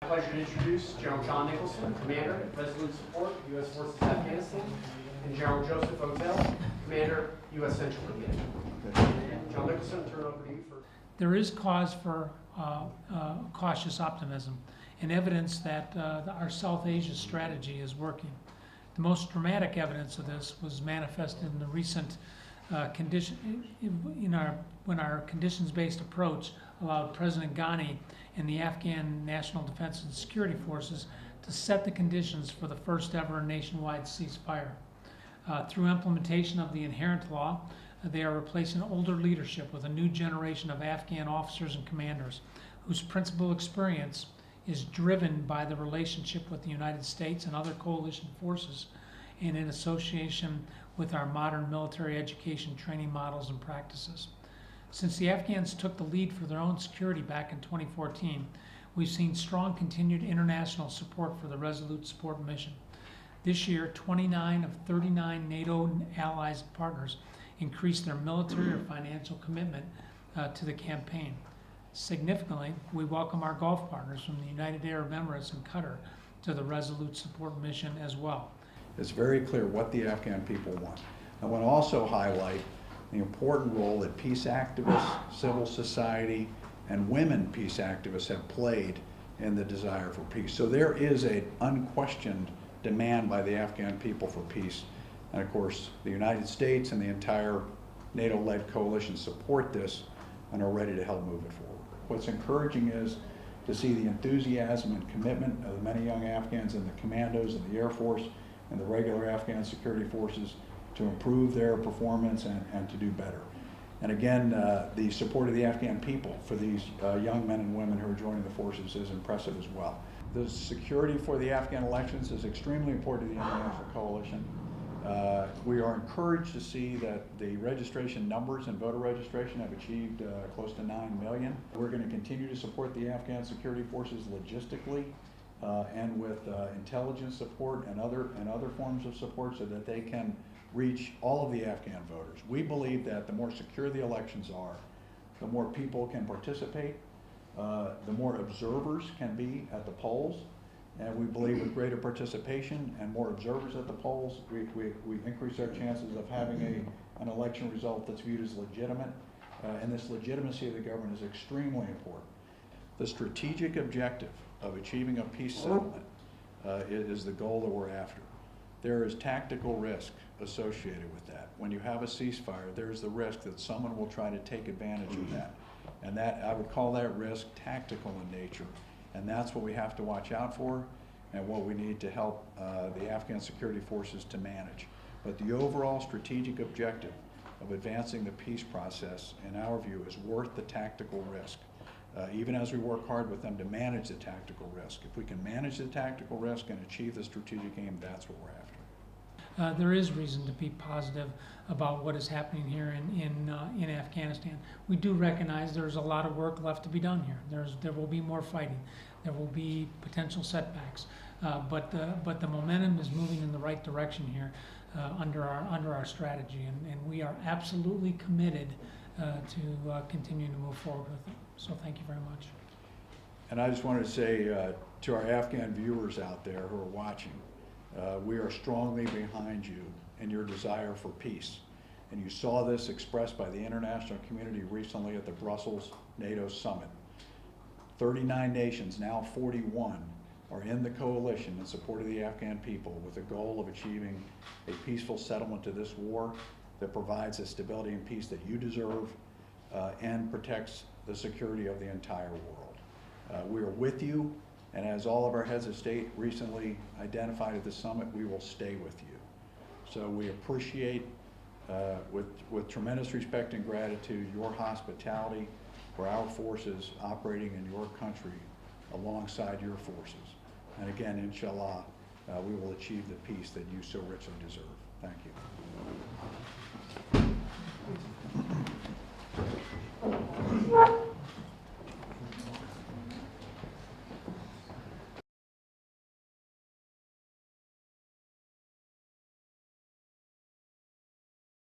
Pleasure to introduce General John Nicholson, Commander, Resolute Support, U.S. Forces-Afghanistan, and General Joseph Votel, Commander, U.S. Central Command. General Nicholson, turn it over to you for. There is cause for cautious optimism and evidence that our South Asia strategy is working. The most dramatic evidence of this was manifested in the recent when our conditions-based approach allowed President Ghani and the Afghan National Defense and Security Forces to set the conditions for the first ever nationwide ceasefire. Through implementation of the inherent law, they are replacing older leadership with a new generation of Afghan officers and commanders whose principal experience is driven by the relationship with the United States and other coalition forces and in association with our modern military education training models and practices. Since the Afghans took the lead for their own security back in 2014, we've seen strong continued international support for the Resolute support mission. This year, 29 of 39 NATO allies and partners increased their military or financial commitment to the campaign. Significantly, we welcome our Gulf partners from the United Arab Emirates and Qatar to the Resolute support mission as well. It's very clear what the Afghan people want. I want to also highlight the important role that peace activists, civil society, and women peace activists have played in the desire for peace. So there is an unquestioned demand by the Afghan people for peace. And of course, the United States and the entire NATO-led coalition support this and are ready to help move it forward. What's encouraging is to see the enthusiasm and commitment of the many young Afghans in the commandos and the Air Force and the regular Afghan security forces to improve their performance and to do better. And again, the support of the Afghan people for these young men and women who are joining the forces is impressive as well. The security for the Afghan elections is extremely important to the international coalition. We are encouraged to see that the registration numbers and voter registration have achieved close to 9 million. We're going to continue to support the Afghan security forces logistically and with intelligence support and other forms of support so that they can reach all of the Afghan voters. We believe that the more secure the elections are, the more people can participate, the more observers can be at the polls, and we believe with greater participation and more observers at the polls, we increase our chances of having an election result that's viewed as legitimate, and this legitimacy of the government is extremely important. The strategic objective of achieving a peace settlement is the goal that we're after. There is tactical risk associated with that. When you have a ceasefire, there's the risk that someone will try to take advantage of that. And that, I would call that risk tactical in nature. And that's what we have to watch out for and what we need to help the Afghan security forces to manage. But the overall strategic objective of advancing the peace process, in our view, is worth the tactical risk. Even as we work hard with them to manage the tactical risk. If we can manage the tactical risk and achieve the strategic aim, that's what we're after. There is reason to be positive about what is happening here in Afghanistan. We do recognize there's a lot of work left to be done here. There will be more fighting. There will be potential setbacks, but the momentum is moving in the right direction here under our strategy, and we are absolutely committed to continuing to move forward with it. So thank you very much. And I just wanted to say to our Afghan viewers out there who are watching, we are strongly behind you in your desire for peace. And you saw this expressed by the international community recently at the Brussels NATO summit. 39 nations, now 41, are in the coalition in support of the Afghan people with the goal of achieving a peaceful settlement to this war that provides the stability and peace that you deserve and protects the security of the entire world. We are with you, and as all of our heads of state recently identified at the summit, we will stay with you. So we appreciate, with tremendous respect and gratitude, your hospitality for our forces operating in your country alongside your forces. And again, inshallah, we will achieve the peace that you so richly deserve. Thank you.